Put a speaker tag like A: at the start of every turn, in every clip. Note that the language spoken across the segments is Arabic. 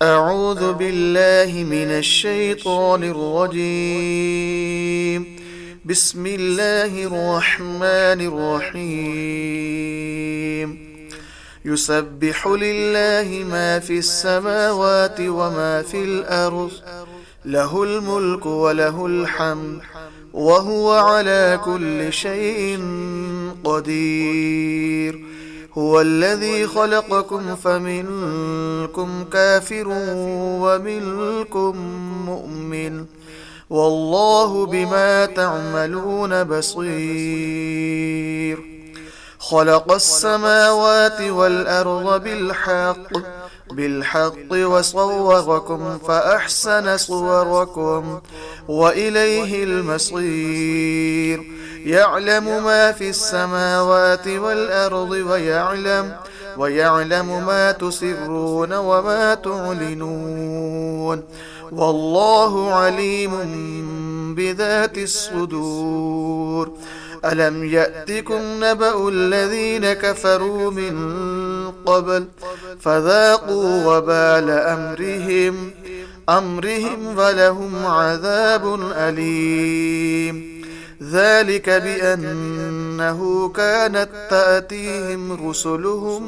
A: أعوذ بالله من الشيطان الرجيم. بسم الله الرحمن الرحيم. يسبح لله ما في السماوات وما في الأرض، له الملك وله الحمد، وهو على كل شيء قدير. هو الذي خلقكم فمنكم كافر ومنكم مؤمن، والله بما تعملون بصير. خلق السماوات والأرض بالحق وصوركم فأحسن صوركم وإليه المصير. يعلم ما في السماوات والأرض ويعلم ما تسرون وما تعلنون، والله عليم بذات الصدور. ألم يأتكم نبأ الذين كفروا من قبل فذاقوا وبال أمرهم ولهم عذاب أليم. ذلك بأنه كانت تأتيهم رسلهم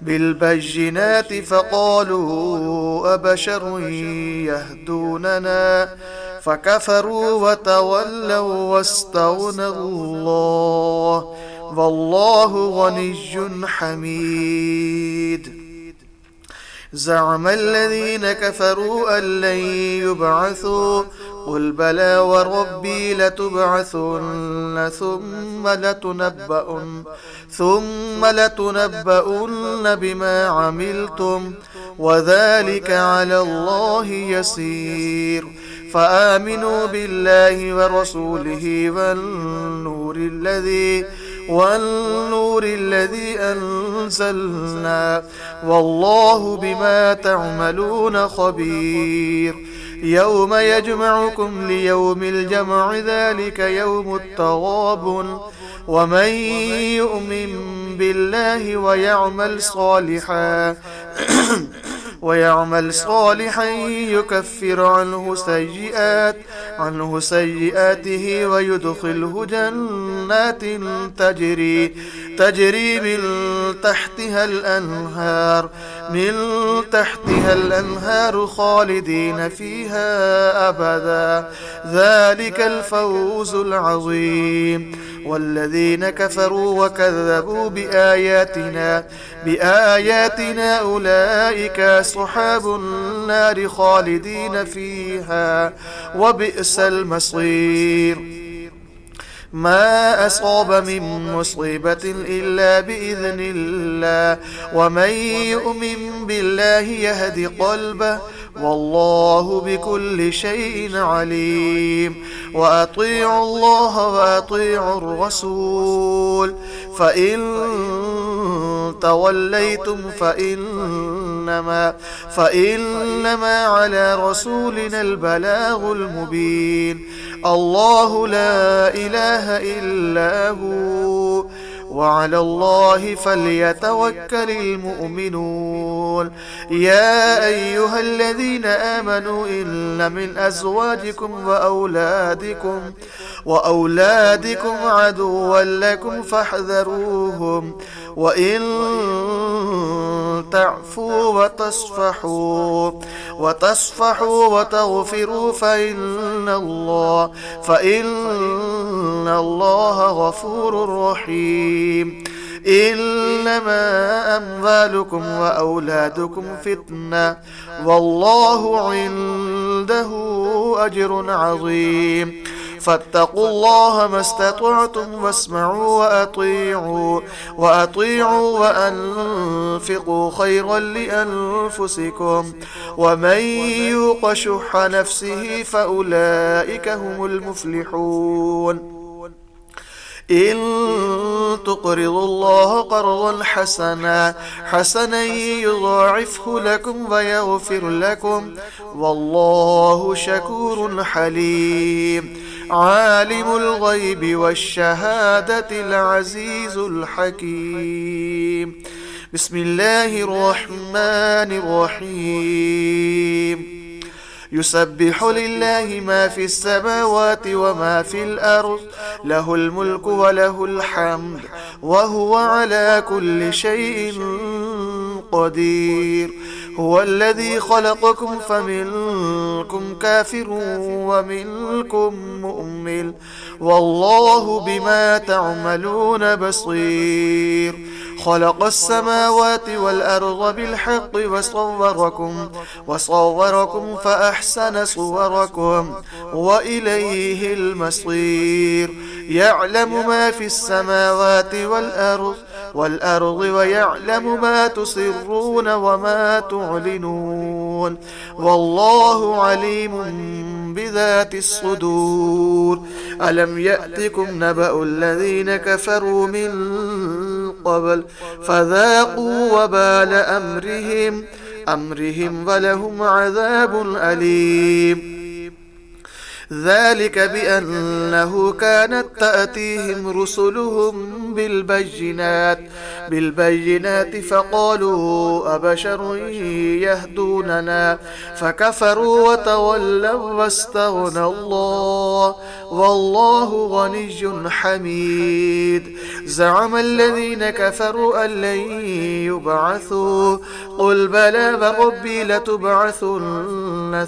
A: بالبينات فقالوا أبشر يهدوننا فكفروا وتولوا واستغنى الله، والله غني حميد. زعم الذين كفروا أن لن يبعثوا، قل بلى وربي لتبعثن ثم لتنبؤن بما عملتم، وذلك على الله يسير. فآمنوا بالله ورسوله والنور الذي أنزلنا، والله بما تعملون خبير. يوم يجمعكم ليوم الجمع، ذلك يوم التغابن. ومن يؤمن بالله ويعمل صالحا يكفر عنه سيئاته ويدخله جنات تجري من تحتها الأنهار خالدين فيها أبدا، ذلك الفوز العظيم. والذين كفروا وكذبوا بآياتنا أولئك أصحاب النار خالدين فيها، وبئس المصير. ما أصاب من مصيبة إلا بإذن الله، ومن يؤمن بالله يهد قلبه، والله بكل شيء عليم. وأطيعوا الله وأطيعوا الرسول، فإن توليتم فإنما على رسولنا البلاغ المبين. الله لا إله إلا هو، وعلى الله فليتوكل المؤمنون. يا أيها الذين آمنوا إن من أزواجكم وأولادكم عدوا لكم فاحذروهم، وإن تعفوا وتصفحوا وتغفروا فإن الله غفور رحيم. إنما أموالكم وأولادكم فتنة، والله عنده أجر عظيم. فاتقوا الله ما استطعتم واسمعوا وأطيعوا وأنفقوا خيرا لأنفسكم، ومن يوق شح نفسه فأولئك هم المفلحون. إن تقرضوا الله قرضا حسنا يضاعفه لكم ويغفر لكم، والله شكور حليم. عالم الغيب والشهادة العزيز الحكيم. بسم الله الرحمن الرحيم يسبح لله ما في السماوات وما في الأرض له الملك وله الحمد وهو على كل شيء قدير هو الذي خلقكم فمنكم كافر ومنكم مؤمن والله بما تعملون بصير خلق السماوات والأرض بالحق وصوركم فأحسن صوركم وإليه المصير يعلم ما في السماوات والأرض ويعلم ما تسرون وما تعلنون والله عليم بذات الصدور ألم يأتكم نبأ الذين كفروا من قبل فذاقوا وبال أمرهم ولهم عذاب أليم ذلك بأنه كانت تأتيهم رسلهم بالبينات فقالوا أبشر يهدوننا فكفروا وتولوا واستغنى الله والله غني حميد زعم الذين كفروا أن لن يبعثوا قل بلى وربي لتبعثن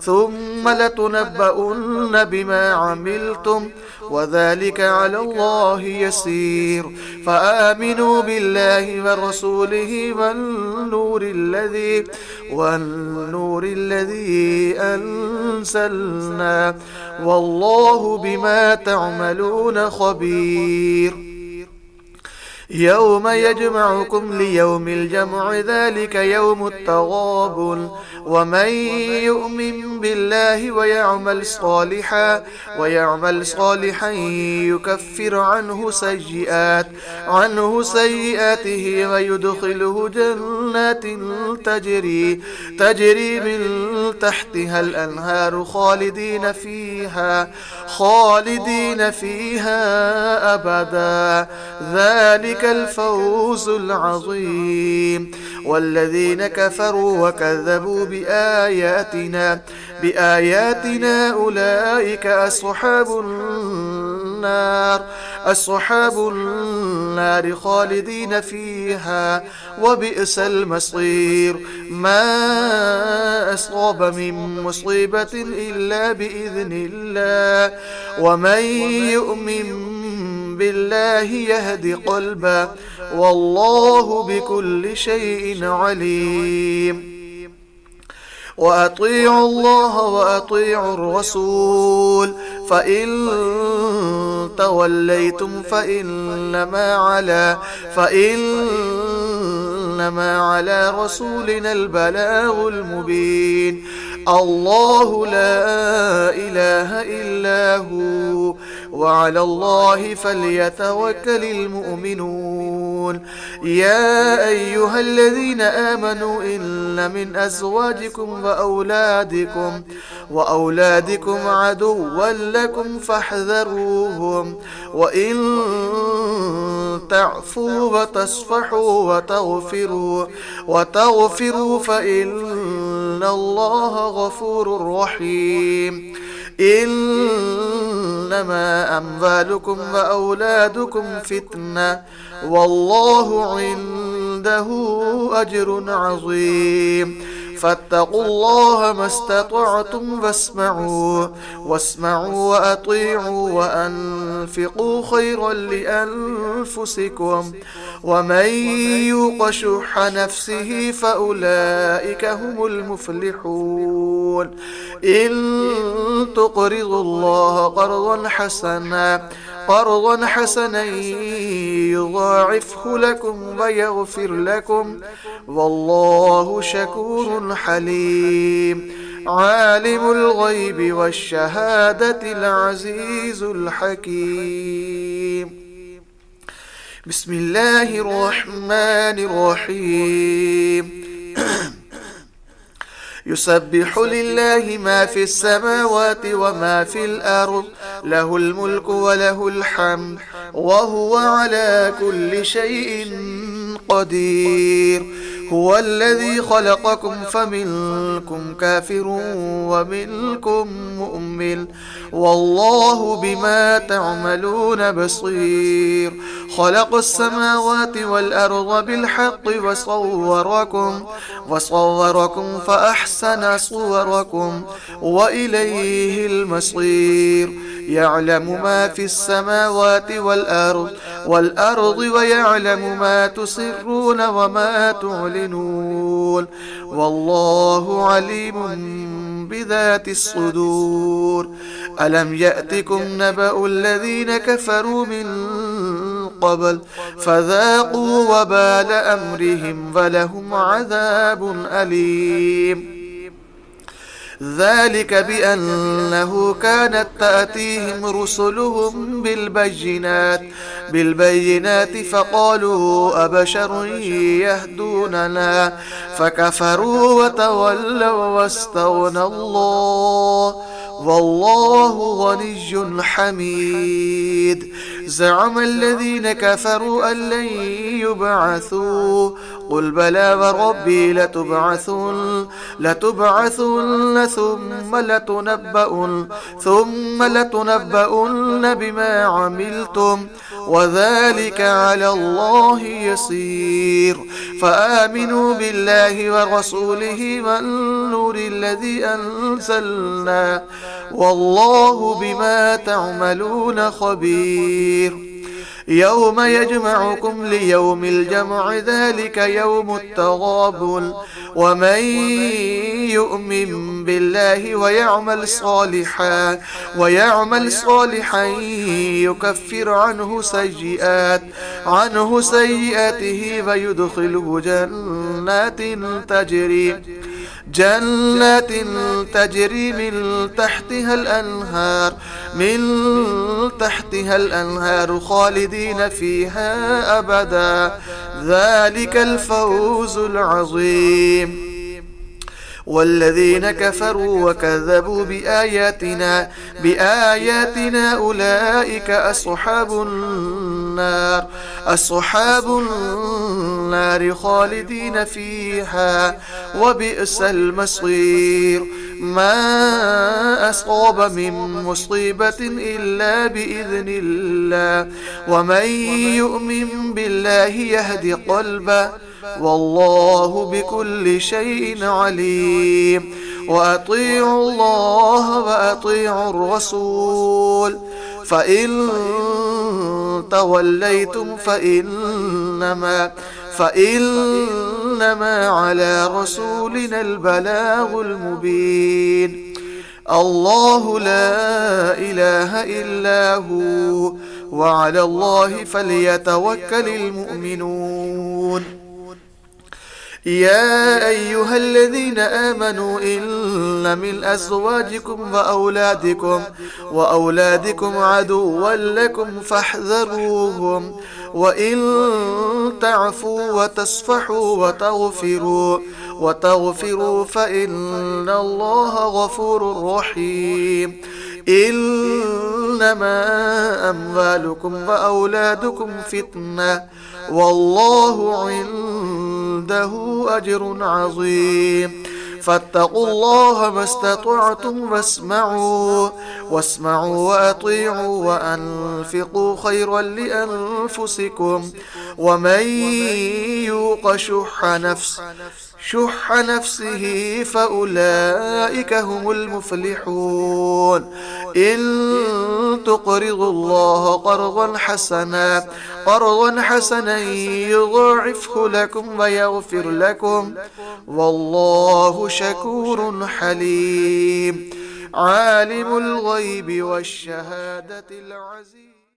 A: ثم لتنبؤن بما عملتم وذلك على الله يسير فآمنوا بالله ورسوله والنور الذي أنزلنا والله بما تعملون خبير يوم يجمعكم ليوم الجمع ذلك يوم التغابن ومن يؤمن بالله ويعمل صالحا يكفر عنه سيئاته ويدخله جنات تجري من تحتها الأنهار خالدين فيها أبدا ذلك الفوز العظيم والذين كفروا وكذبوا بآياتنا أولئك أصحاب النار خالدين فيها وبئس المصير ما أصاب من مصيبة إلا بإذن الله ومن يؤمن بالله يهد قلبه والله بكل شيء عليم وأطيعوا الله وأطيعوا الرسول فإن توليتم فإنما على رسولنا البلاغ المبين الله لا إله إلا هو وعلى الله فليتوكل المؤمنون يا أيها الذين آمنوا إن من أزواجكم وأولادكم عدوا لكم فاحذروهم وإن تعفوا وتصفحوا وتغفروا فإن الله غفور رحيم إنما أموالكم وأولادكم فتنة والله عنده أجر عظيم فاتقوا الله ما استطعتم واسمعوا وأطيعوا وأنفقوا خيرا لأنفسكم ومن يوق شح نفسه فأولئك هم المفلحون إن تقرضوا الله قرضا حسنا يضاعفه لكم ويغفر لكم والله شكور حليم عالم الغيب والشهادة العزيز الحكيم بسم الله الرحمن الرحيم يسبح لله ما في السماوات وما في الأرض له الملك وله الحمد وهو على كل شيء قدير. هو الذي خلقكم فمنكم كافر ومنكم مؤمن والله بما تعملون بصير. خلق السماوات والأرض بالحق وصوركم فأحسن صوركم وإليه المصير. يعلم ما في السماوات والأرض ويعلم ما تسرون وما تعلنون والله عليم بذات الصدور. ألم يأتكم نبأ الذين كفروا من قبل فذاقوا وبال أمرهم ولهم عذاب أليم. ذلك بأنه كانت تأتيهم رسلهم بالبينات فقالوا أبشر يهدوننا فكفروا وتولوا واستغنى الله والله غني حميد. زعم الذين كفروا أن لن يبعثوا قل بلى وربي لتبعثن ثم لتنبؤن بما عملتم وذلك على الله يسير. فآمنوا بالله ورسوله والنور الذي أنزلنا والله بما تعملون خبير. يوم يجمعكم ليوم الجمع ذلك يوم التغابن ومن يؤمن بالله ويعمل صالحا يكفر عنه سيئاته ويدخله جنات تجري من تحتها الأنهار خالدين فيها أبدا ذلك الفوز العظيم. والذين كفروا وكذبوا بآياتنا أولئك أصحاب النار خالدين فيها وبئس المصير. ما أصاب من مصيبة إلا بإذن الله ومن يؤمن بالله يهد قلبه والله بكل شيء عليم. وأطيعوا الله وأطيعوا الرسول فإن توليتم فإنما على رسولنا البلاغ المبين. الله لا إله إلا هو وعلى الله فليتوكل المؤمنون. يا أيها الذين آمنوا إن من أزواجكم وأولادكم عدوا لكم فاحذروهم وإن تعفوا وتصفحوا وتغفروا فإن الله غفور رحيم. إنما أموالكم وأولادكم فتنة والله عنده أجر عظيم. فاتقوا الله ما استطعتم واسمعوا وأطيعوا وأنفقوا خيرا لأنفسكم ومن يوق شح نفسه فأولئك هم المفلحون. إن تقرضوا الله قرضا حسنا يضاعفه لكم ويغفر لكم والله شكور حليم. عالم الغيب والشهادة العزيز.